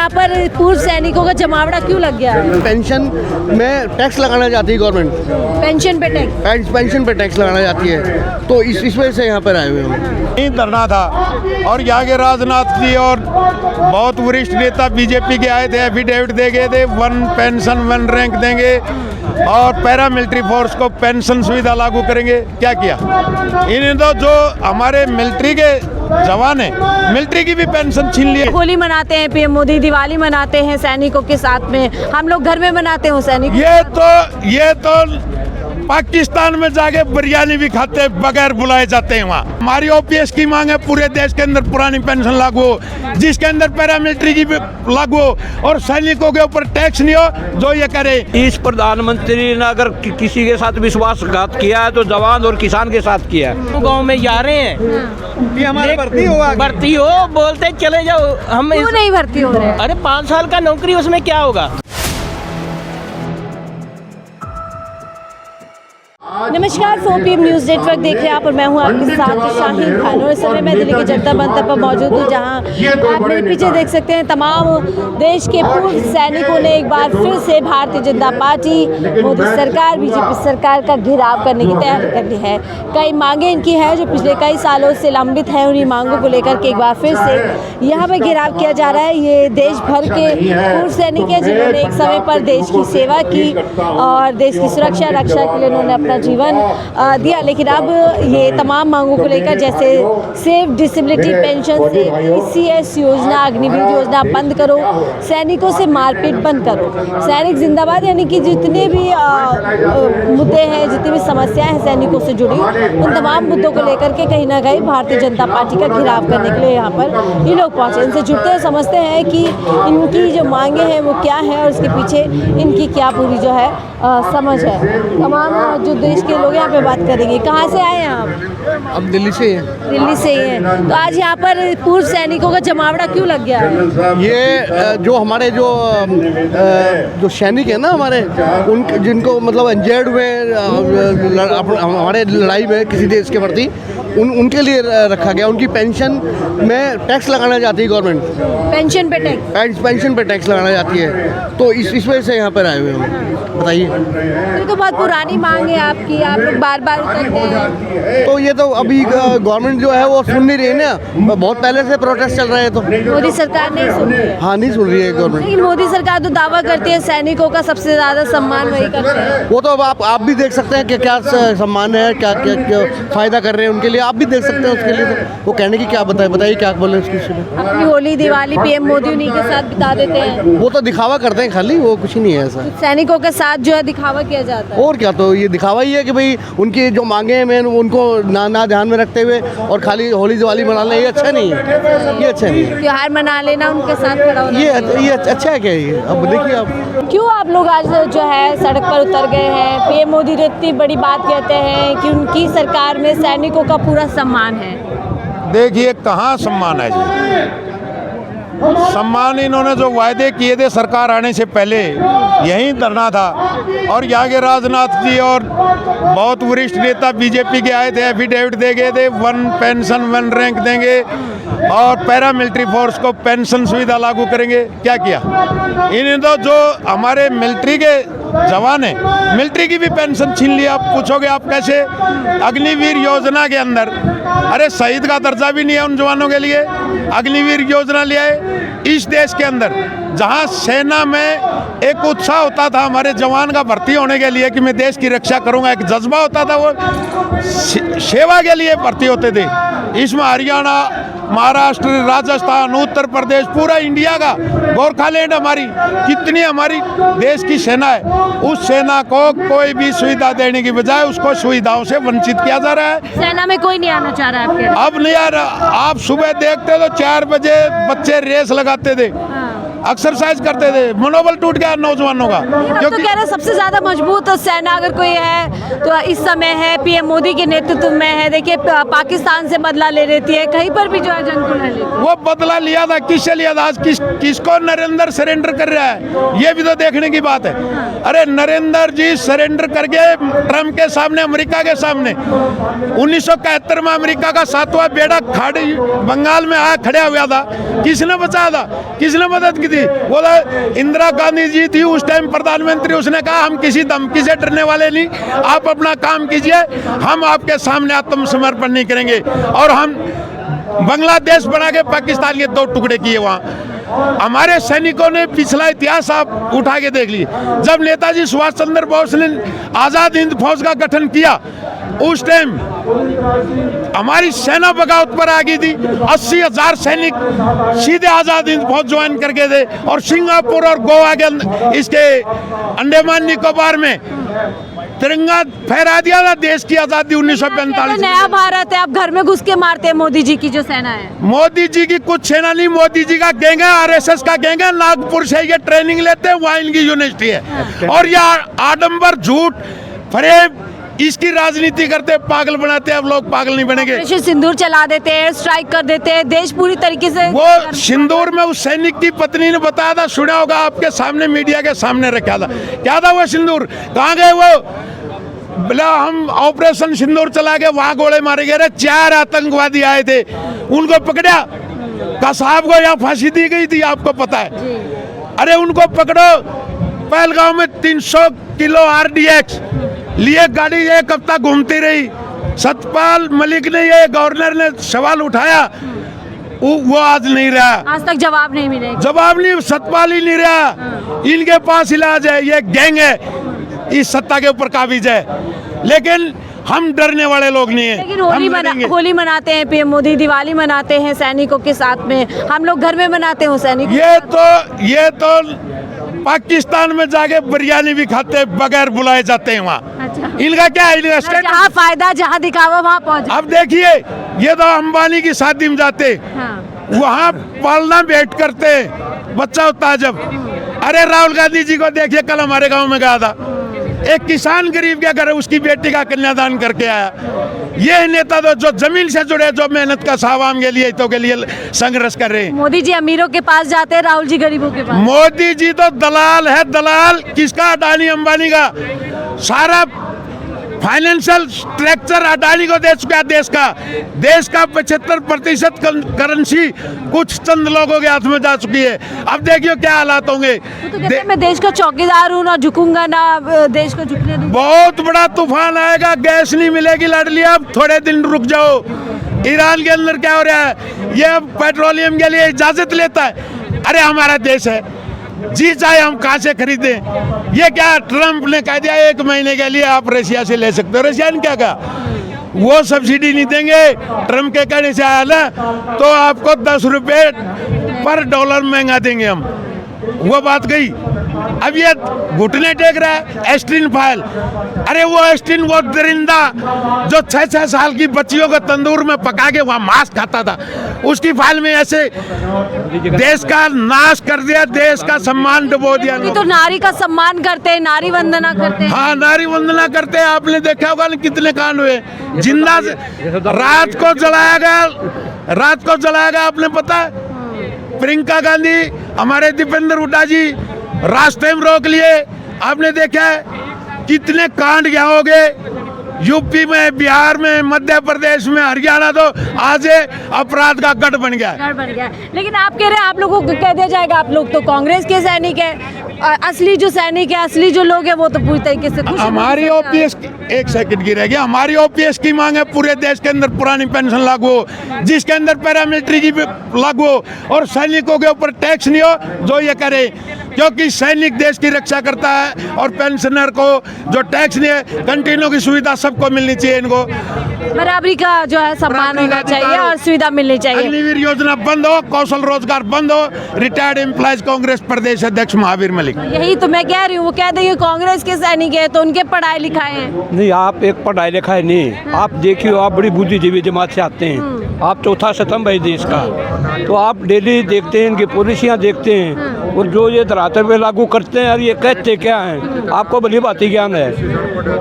यहाँ पर पूर्व सैनिकों का जमावड़ा क्यों लग गया है? पेंशन में टैक्स लगाना चाहती है गवर्नमेंट, पेंशन पे टैक्स। पेंशन पे टैक्स लगाना चाहती है, तो इस वजह से यहाँ पर आए हुए हैं। नहीं धरना था और यहाँ के राजनाथ जी और बहुत वरिष्ठ नेता बीजेपी के आए थे, एफिडेविट दे गए थे, 1 पेंशन 1 रैंक देंगे और पैरामिलिट्री फोर्स को पेंशन सुविधा लागू करेंगे। क्या किया इन्हें? तो जो हमारे मिलिट्री के जवान है, मिलिट्री की भी पेंशन छीन ली। होली मनाते हैं पीएम मोदी, दिवाली मनाते हैं सैनिकों के साथ में, हम लोग घर में मनाते हैं सैनिक। ये तो पाकिस्तान में जाके बिरयानी भी खाते हैं बगैर बुलाए जाते हैं वहाँ। हमारी ओपीएस की मांग है पूरे देश के अंदर पुरानी पेंशन लागू हो, जिसके अंदर पैरामिलिट्री की भी लागू हो और सैनिकों के ऊपर टैक्स नहीं हो जो ये करे। इस प्रधानमंत्री ने अगर किसी के साथ विश्वासघात किया है तो जवान और किसान के साथ किया है। गांव में जा रहे हैं ये हमारी भर्ती हो बोलते चले जाओ, हम क्यों नहीं भर्ती हो रहे हैं? अरे 5 साल का नौकरी, उसमें क्या होगा? नमस्कार, 4PM न्यूज़ नेटवर्क देख रहे हैं आप और मैं हूं आपके साथ शाहीन खान। और इस समय मैं दिल्ली के जनता मंतर पर मौजूद हूं, जहां आप मेरे पीछे देख सकते हैं तमाम देश के पूर्व सैनिकों ने एक बार फिर से भारतीय जनता पार्टी, मोदी सरकार, बीजेपी सरकार का घेराव करने की तैयारी कर ली है। कई मांगे इनकी है जो पिछले कई सालों से लंबित है, उन्हीं मांगों को लेकर के एक बार फिर से यहाँ पर घेराव किया जा रहा है। ये देश भर के पूर्व सैनिक हैं जिन्होंने एक समय पर देश की सेवा की और देश की सुरक्षा रक्षा के लिए उन्होंने अपना जीवन दिया, लेकिन अब ये तमाम मांगों को लेकर, जैसे सेफ डिसेबिलिटी पेंशन, ECS योजना, अग्निवीर योजना बंद करो, सैनिकों से मारपीट बंद करो, सैनिक जिंदाबाद, यानी कि जितने भी मुद्दे हैं, जितनी भी समस्याएं हैं सैनिकों से जुड़ी, उन तमाम मुद्दों को लेकर के कहीं ना कहीं भारतीय जनता पार्टी का घेराव करने के लिए यहाँ पर ये लोग पहुँचे। इनसे जुड़ते हैं, समझते हैं कि इनकी जो मांगे हैं वो क्या है और उसके पीछे इनकी क्या पूरी जो है समझ है। तमाम जो देश के लोग यहाँ पे बात करेंगे। कहाँ से आए हैं आप? अब दिल्ली से ही हैं। दिल्ली से ही हैं। तो आज यहाँ पर पूर्व सैनिकों का जमावड़ा क्यों लग गया है? ये जो हमारे जो सैनिक है ना हमारे, उन जिनको मतलब इंजर्ड हुए हमारे लड़ाई में किसी देश के प्रति, उनके लिए रखा गया। उनकी पेंशन में टैक्स लगाना चाहती है गवर्नमेंट, पेंशन पे टैक्स। पेंशन पे टैक्स लगाना चाहती है, तो इस वजह से यहाँ पर आए हुए हैं। बताइए। ये तो बहुत पुरानी मांग है आपकी, आप लोग बार बार उतरते हैं। तो ये तो अभी गवर्नमेंट जो है वो सुन नहीं रही है ना, बहुत पहले से प्रोटेस्ट चल रहे हैं। तो मोदी सरकार नहीं सुन रही है। हाँ, नहीं सुन रही है गवर्नमेंट। लेकिन मोदी सरकार तो दावा करती है सैनिकों का सबसे ज्यादा सम्मान वही करते हैं। वो तो अब आप भी देख सकते हैं कि क्या सम्मान है, क्या क्या क्या फायदा कर रहे हैं उनके लिए, आप भी देख सकते हैं। उसके लिए तो वो कहने की क्या बताइए क्या बोले उसकी सुने। अपनी होली दिवाली पीएम मोदी उन्हीं के साथ बिता देते हैं। वो तो दिखावा करते हैं खाली, वो कुछ नहीं है ऐसा। सैनिकों के साथ जो है दिखावा किया जाता है। और क्या, तो ये दिखावा ही है कि भाई उनकी जो मांगे हैं, मैं उनको ना ध्यान में रखते हुए और खाली होली दिवाली मना लें, ये अच्छा नहीं है। ये अच्छा नहीं है। त्योहार मना लेना, उनके साथ खड़ा होना, ये अच्छा है क्या? ये अब देखिए आप क्यों आप लोग आज जो है सड़क पर उतर गए हैं? पीएम मोदी ने इतनी बड़ी बात कहते हैं कि उनकी सरकार में सैनिकों का पूरा सम्मान है। देखिए कहाँ सम्मान है जी? सम्मान इन्होंने जो वायदे किए थे सरकार आने से पहले, यही धरना था और यहाँ के राजनाथ जी और बहुत वरिष्ठ नेता बीजेपी के आए थे, एफिडेविट दे गए थे, 1 पेंशन 1 रैंक देंगे और पैरामिलिट्री फोर्स को पेंशन सुविधा लागू करेंगे। क्या किया इन्हें? तो जो हमारे मिलिट्री के जवान है, मिलिट्री की भी पेंशन छीन ली। आप पूछोगे आप कैसे? अग्निवीर योजना के अंदर, अरे शहीद का दर्जा भी नहीं है उन जवानों के लिए। अग्निवीर योजना लिया है इस देश के अंदर, जहां सेना में एक उत्साह होता था हमारे जवान का भर्ती होने के लिए कि मैं देश की रक्षा करूंगा, एक जज्बा होता था, वो सेवा के लिए भर्ती होते थे। इसमें हरियाणा, महाराष्ट्र, राजस्थान, उत्तर प्रदेश, पूरा इंडिया का गोरखालैंड, हमारी कितनी हमारी देश की सेना है, उस सेना को कोई भी सुविधा देने की बजाय उसको सुविधाओं से वंचित किया जा रहा है। सेना में कोई नहीं आना चाह रहा है आपके? अब नहीं यार, आप सुबह देखते तो 4 बजे बच्चे रेस लगाते थे, एक्सरसाइज करते थे, मनोबल टूट गया नौजवानों का। तो कह रहे सबसे ज्यादा मजबूत सेना अगर कोई है तो इस समय है पीएम मोदी के नेतृत्व में है। देखिए पाकिस्तान से बदला ले लेती है, कहीं पर भी जो है जंग को लड़ लेती है। वो बदला लिया था, किससे लिया था? आज किसको नरेंद्र सरेंडर कर रहा है, ये भी तो देखने की बात है। अरे नरेंद्र जी सरेंडर करके ट्रम्प के सामने, अमेरिका के सामने, 1971 में अमेरिका का 7वां बेड़ा खाड़ी बंगाल में आया खड़ा हुआ था, किसने बचाया था, किसने मदद की थी? थी, वो इंदिरा गांधी जी थी उस टाइम प्रधानमंत्री, उसने कहा हम किसी धमकी से डरने वाले नहीं, आप अपना काम कीजिए, हम आपके सामने आत्मसमर्पण नहीं करेंगे। और हम बांग्लादेश बना के पाकिस्तान के 2 टुकड़े किए वहाँ। हमारे सैनिकों ने पिछला इतिहास आप उठा के देख लीजिए, जब नेताजी सुभाष चंद्र बोस ने आज़ाद हिंद फौज का गठन किया, उस टाइम हमारी सेना बगावत पर आ गई थी। 80,000 सैनिक सीधे आज़ाद हिंद फौज ज्वाइन करके थे, और सिंगापुर और गोवा के इसके अंडमान निकोबार में तिरंगा फहरा दिया था देश की आज़ादी 1945। नया भारत है, आप घर में घुस के मारते हैं मोदी जी की जो सेना है। मोदी जी की कुछ सेना नहीं, मोदी जी का गैंग है, आरएसएस का गैंग है, नागपुर से ये ट्रेनिंग लेते हैं, वहाँ इनकी यूनिवर्सिटी है। और यह आडंबर झूठ फरेब इसकी राजनीति करते, पागल बनाते हैं। अब लोग पागल नहीं बनेंगे। ऑपरेशन सिंदूर चला देते हैं, स्ट्राइक कर देते हैं, देश पूरी तरीके से वो सिंदूर में उस सैनिक की पत्नी ने बताया था, सुना होगा आपके सामने, मीडिया के सामने रखा था। क्या था वो सिंदूर, कहाँ गए वो? बोला हम ऑपरेशन सिंदूर चला के वहाँ गोले मारे गए। 4 आतंकवादी आए थे, उनको पकड़ा, का साहब को यहाँ फांसी दी गई थी, आपको पता है। अरे उनको पकड़ो। पहलगांव में 300 किलो RDX लिए गाड़ी 1 हफ्ता घूमती रही। सतपाल मलिक ने, ये गवर्नर ने सवाल उठाया, वो आज नहीं रहा, आज तक जवाब नहीं मिले। जवाब नहीं, सतपाल ही नहीं रहा। इनके पास इलाज है, ये गैंग है, इस सत्ता के ऊपर काबिज है, लेकिन हम डरने वाले लोग नहीं हैं। लेकिन होली मनाते हैं पीएम मोदी, दिवाली मनाते हैं सैनिकों के साथ में, हम लोग घर में मनाते हैं सैनिक। ये तो पाकिस्तान में जाके बिरयानी भी खाते हैं, बगैर बुलाए जाते हैं वहाँ। अच्छा। इनका क्या है, इनका स्टेटस, जहाँ फायदा, जहाँ दिखावा वहाँ पहुँच। अब देखिए, ये तो अंबानी की शादी में जाते, वहाँ पालना भेंट करते, बच्चा होता है जब। अरे राहुल गांधी जी को देखिए, कल हमारे गांव में गया था, एक किसान गरीब के घर उसकी बेटी का कन्यादान करके आया। ये नेता तो जो जमीन से जुड़े, जो मेहनत का सावाम के लिए, हितों के लिए संघर्ष कर रहे हैं। मोदी जी अमीरों के पास जाते हैं, राहुल जी गरीबों के पास। मोदी जी तो दलाल है, दलाल किसका? अडानी अंबानी का। सारा फाइनेंशियल स्ट्रक्चर अडानी को दे चुका है। देश का 75% करेंसी कुछ चंद लोगों के हाथ में जा चुकी है। अब देखिए क्या हालात होंगे। तो कहते हैं, मैं देश का चौकीदार हूँ, ना झुकूंगा, ना देश को झुकने दूंगा। बहुत बड़ा तूफान आएगा, गैस नहीं मिलेगी लाडली, अब थोड़े दिन रुक जाओ। ईरान के अंदर क्या हो रहा है, ये पेट्रोलियम के लिए इजाजत लेता है। अरे हमारा देश है, जी चाहे हम कहाँ से खरीदें। ये क्या ट्रम्प ने कह दिया 1 महीने के लिए आप रशिया से ले सकते हो। रशिया ने क्या कहा, वो सब्सिडी नहीं देंगे। ट्रम्प के कहने से आया ना, तो आपको 10 रुपये पर डॉलर महंगा देंगे हम, वो बात गई। अब ये घुटने टेक रहा है। एस्टिन फाइल, अरे वो एस्टिन, वो दरिंदा जो 6-6 साल की बच्चियों को तंदूर में पका के वहाँ मांस खाता था, उसकी फाइल में ऐसे देश का नाश कर दिया, देश का सम्मान डुबो दिया। तो नारी का सम्मान करते हैं, नारी वंदना करते हैं। हाँ, नारी वंदना करते हैं। आपने देखा होगा ना कितने कांड हुए, जिंदा रात को जलाया गया, आपने पता है। प्रियंका गांधी, हमारे दीपेंद्र हुड्डा जी रास्ते में रोक लिए, आपने देखा है कितने कांड यहाँ हो गए। यूपी में, बिहार में, मध्य प्रदेश में, हरियाणा, तो आज अपराध का गढ़ बन गया। लेकिन आप कह रहे हैं, आप लोगों को कह दिया जाएगा आप लोग तो कांग्रेस के सैनिक है, असली जो सैनिक है, असली जो लोग हैं वो तो पूरी तरीके से खुश हैं। हमारी ओपीएस, 1 सेकंड की रह गया, हमारी ओपीएस की मांग है पूरे देश के अंदर पुरानी पेंशन लागू हो, जिसके अंदर पैरामिलिट्री की भी लागू हो, और सैनिकों के ऊपर टैक्स नहीं हो, जो ये करे, क्योंकि सैनिक देश की रक्षा करता है। और पेंशनर को जो टैक्स नहीं है, कंटिन्यू की सुविधा सबको मिलनी चाहिए। इनको बराबरी का जो है सम्मान होना चाहिए और सुविधा मिलनी चाहिए। अग्निवीर योजना बंद हो, कौशल रोजगार बंद हो। रिटायर्ड एम्प्लॉयज कांग्रेस प्रदेश अध्यक्ष महावीर मलिक। यही तो मैं कह रही हूँ, वो कह देंगे कांग्रेस के सैनिक है तो उनके पढ़ाई लिखाई है। नहीं, आप एक पढ़ाई लिखाई नहीं, आप देखिए, आप बड़ी बुद्धिजीवी जमात से आते हैं, आप चौथा स्तंभ है देश का, तो आप डेली देखते हैं, इनकी पॉलिसियाँ देखते हैं, और जो ये धरातल पे लागू करते हैं, और ये कहते क्या हैं, आपको भली भांति ज्ञान है।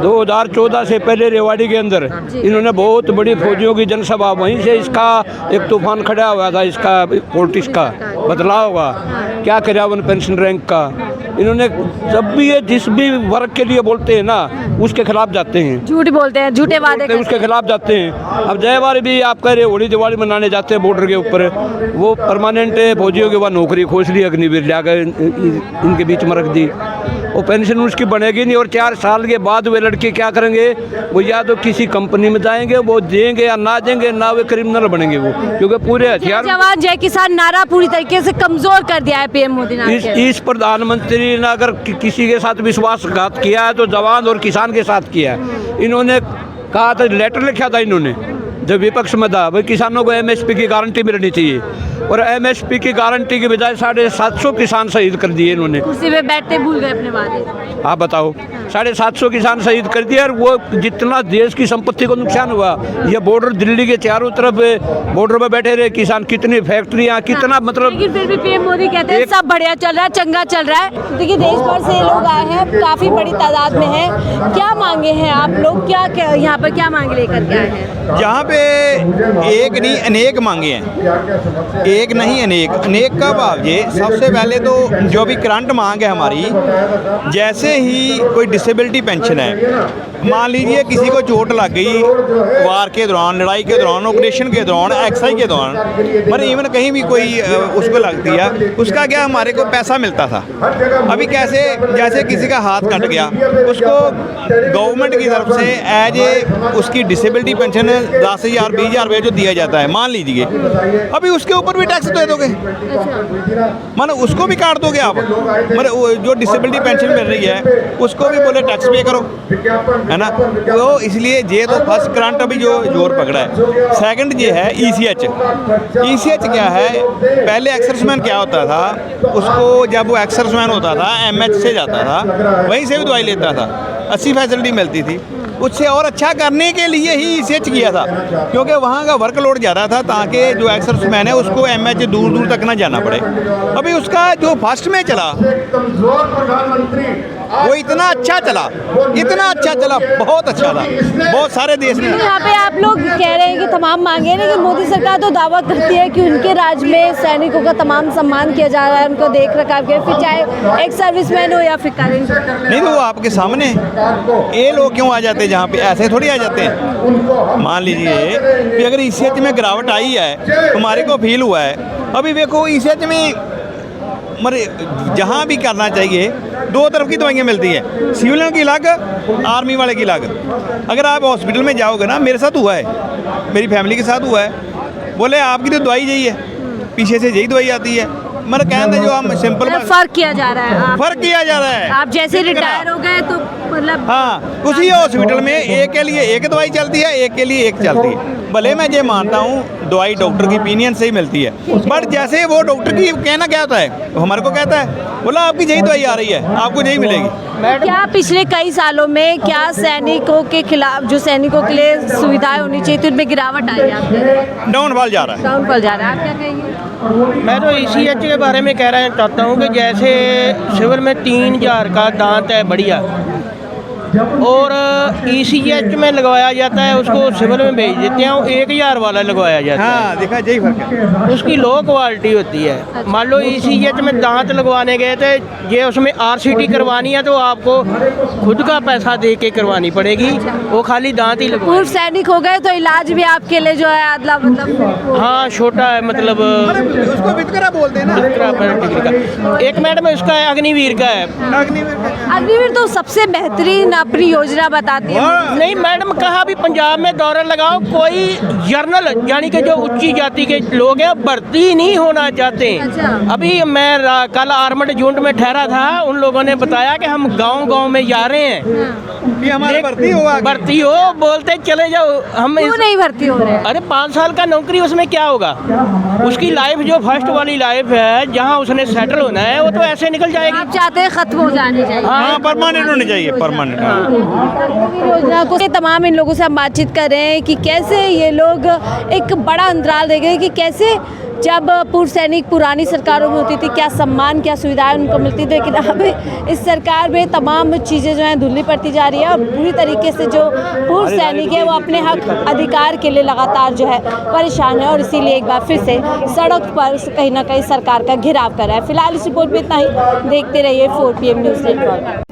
2014 से पहले रेवाड़ी के अंदर इन्होंने बहुत बड़ी फौजियों की जनसभा, वहीं से इसका एक तूफान खड़ा हुआ था, इसका पॉलिटिक्स का बदलाव होगा। क्या करावन पेंशन रैंक का, इन्होंने जब भी ये जिस भी वर्ग के लिए बोलते हैं ना उसके खिलाफ जाते हैं, झूठ बोलते हैं, झूठे वादे बोलते हैं, उसके खिलाफ जाते हैं। अब जय बार भी आप कह रहे होली दिवाली मनाने जाते हैं बॉर्डर के ऊपर, वो परमानेंट फौजियों के बाद नौकरी खोज ली, अग्निवीर लाकर इनके बीच में रख दी, वो पेंशन उसकी बनेगी नहीं। और 4 साल के बाद वे लड़के क्या करेंगे, वो या तो किसी कंपनी में जाएंगे, वो देंगे या ना देंगे, ना वे क्रिमिनल बनेंगे वो, क्योंकि पूरे जय हथियार जवान जय किसान नारा पूरी तरीके से कमजोर कर दिया है पीएम मोदी ने। इस प्रधानमंत्री ने अगर किसी के साथ विश्वासघात किया है तो जवान और किसान के साथ किया है। इन्होंने कहा था, लेटर लिखा था इन्होंने जब विपक्ष में था, भाई किसानों को एमएसपी की गारंटी मिलनी चाहिए, और एमएसपी की गारंटी के बजाय 750 किसान शहीद कर दिए इन्होंने। कुर्सी पे बैठते भूल गए अपने वादे। आप बताओ, 750 किसान शहीद कर दिए, और वो जितना देश की संपत्ति को नुकसान हुआ, ये बॉर्डर दिल्ली के चारों तरफ बॉर्डर पर बैठे रहे किसान, कितनी फैक्ट्रियाँ, कितना मतलब। लेकिन फिर भी पीएम मोदी कहते हैं सब बढ़िया चल रहा है, चंगा चल रहा है। देखिए देश भर से लोग आए हैं, काफी बड़ी तादाद में है। क्या मांगे हैं आप लोग, क्या यहाँ पर क्या मांगे लेकर के आए हैं? यहाँ पे एक नहीं अनेक मांगे हैं, एक नहीं अनेक का भाव ये। सबसे पहले तो जो भी करंट मांग है हमारी, जैसे ही कोई डिसेबिलिटी पेंशन है, मान लीजिए किसी को चोट लग गई वार के दौरान, लड़ाई के दौरान, ऑपरेशन के दौरान, एक्सरसाइज के दौरान, मतलब इवन कहीं भी कोई उसको लगती है, उसका क्या हमारे को पैसा मिलता था। अभी कैसे, जैसे किसी का हाथ कट गया, उसको गवर्नमेंट की तरफ से एज ए उसकी डिसेबिलिटी पेंशन 10,000 20,000 रुपये जो दिया जाता है, मान लीजिए, अभी उसके ऊपर भी टैक्स दे दोगे, मानो उसको भी काट दोगे आप, मतलब जो डिसेबिलिटी पेंशन मिल रही है उसको भी बोले टैक्स पे करो, है ना। तो इसलिए ये तो फर्स्ट करंट अभी जो जोर पकड़ा है। सेकंड ये है ECH। ECH क्या है, पहले एक्सर्समैन क्या होता था, उसको जब वो एक्सर्समैन होता था MH से जाता था, वहीं से भी दवाई लेता था, अच्छी फैसिलिटी मिलती थी। उससे और अच्छा करने के लिए ही ECH किया था, क्योंकि वहाँ का वर्कलोड ज़्यादा था, ताकि जो एक्सर्समैन है उसको MH दूर दूर तक ना जाना पड़े। अभी उसका जो फर्स्ट में चला वो इतना अच्छा चला, बहुत अच्छा था, बहुत सारे देश में। यहाँ पे आप लोग कह रहे हैं कि तमाम मांगे, लेकिन मोदी सरकार तो दावा करती है कि उनके राज्य में सैनिकों का तमाम सम्मान किया जा रहा है, उनको देख रखाव किया, फिर चाहे एक सर्विसमैन हो या फिर करेंट। नहीं तो वो आपके सामने, ये लोग क्यों आ जाते हैं जहाँ पे, ऐसे थोड़ी आ जाते हैं। मान लीजिए कि अगर ECH में गिरावट आई है, हमारे को फील हुआ है, अभी देखो ECH में मरे जहाँ भी करना चाहिए 2 तरफ की दवाइयाँ मिलती हैं, सिविलियन की अलग, आर्मी वाले की अलग। अगर आप हॉस्पिटल में जाओगे ना, मेरे साथ हुआ है, मेरी फैमिली के साथ हुआ है, बोले आपकी तो दवाई यही है, पीछे से यही दवाई आती है, मतलब कहते हैं जो हम सिंपल फर्क किया जा रहा है, फर्क किया जा रहा है। आप जैसे रिटायर हो गए तो मतलब, हाँ, उसी हॉस्पिटल में एक के लिए एक दवाई चलती है, एक के लिए एक चलती है। भले मैं ये मानता हूँ दवाई डॉक्टर की ओपिनियन से ही मिलती है, बट जैसे वो डॉक्टर की कहना क्या होता है, वो हमारे को कहता है, बोला आपकी यही दवाई आ रही है, आपको यही मिलेगी। क्या पिछले कई सालों में क्या सैनिकों के खिलाफ, जो सैनिकों के लिए सुविधाएं होनी चाहिए थी, उनमें गिरावट आई है? आपके डाउनफॉल जा रहा है, डाउनफॉल जा रहा है, आप क्या कहेंगे? मैं तो ECH के बारे में कह रहा चाहता हूँ कि जैसे सिविल में 3,000 का दांत है बढ़िया, और ECH में लगवाया जाता है, उसको सिविल में भेज देते हैं, 1,000 वाला लगवाया जाता है। हाँ देखा, यही फर्क है। उसकी लो क्वालिटी होती है। मान लो ECH में दांत लगवाने गए थे, ये उसमें RCT करवानी है तो आपको खुद का पैसा दे के करवानी पड़ेगी, वो खाली दांत ही लगवाएंगे। पूर्व सैनिक हो गए तो इलाज भी आपके लिए जो है अदला मतलब, हाँ छोटा है, मतलब उसको वितकरा बोलते हैं ना, एक मैडम उसका है, अग्निवीर का है। अग्निवीर तो सबसे बेहतरीन अपनी योजना बताती है। नहीं मैडम, कहा भी पंजाब में दौरा लगाओ, कोई जर्नल यानी कि जो उच्ची जाति के लोग हैं भर्ती नहीं होना चाहते। अच्छा। अभी मैं कल आर्मड यूनिट में ठहरा था, उन लोगों ने बताया कि हम गांव-गांव में जा रहे हैं, ये हमारी भर्ती हो, बोलते चले जाओ। हम क्यों नहीं भर्ती हो रहे? अरे 5 साल का नौकरी, उसमें क्या होगा? उसकी लाइफ जो फर्स्ट वाली लाइफ है, जहाँ उसने सेटल होना है, वो तो ऐसे निकल जाएगी। आप चाहते हैं खत्म हो जानी चाहिए? हाँ, परमानेंट होनी चाहिए, परमानेंट। योजना को तमाम इन लोगों से हम बातचीत कर रहे हैं कि कैसे ये लोग एक बड़ा अंतराल देख रहे हैं कि कैसे जब पूर्व सैनिक पुरानी सरकारों में होती थी क्या सम्मान क्या सुविधाएं उनको मिलती थी, लेकिन अब इस सरकार में तमाम चीज़ें जो हैं धुंधली पड़ती जा रही है और पूरी तरीके से जो पूर्व सैनिक है वो अपने हक अधिकार के लिए लगातार जो है परेशान है और इसीलिए एक बार फिर से सड़क पर कहीं ना कहीं सरकार का घेराव कर रहा है। फिलहाल इस रिपोर्ट में इतना ही, देखते रहिए 4 PM न्यूज़ नेटवर्क।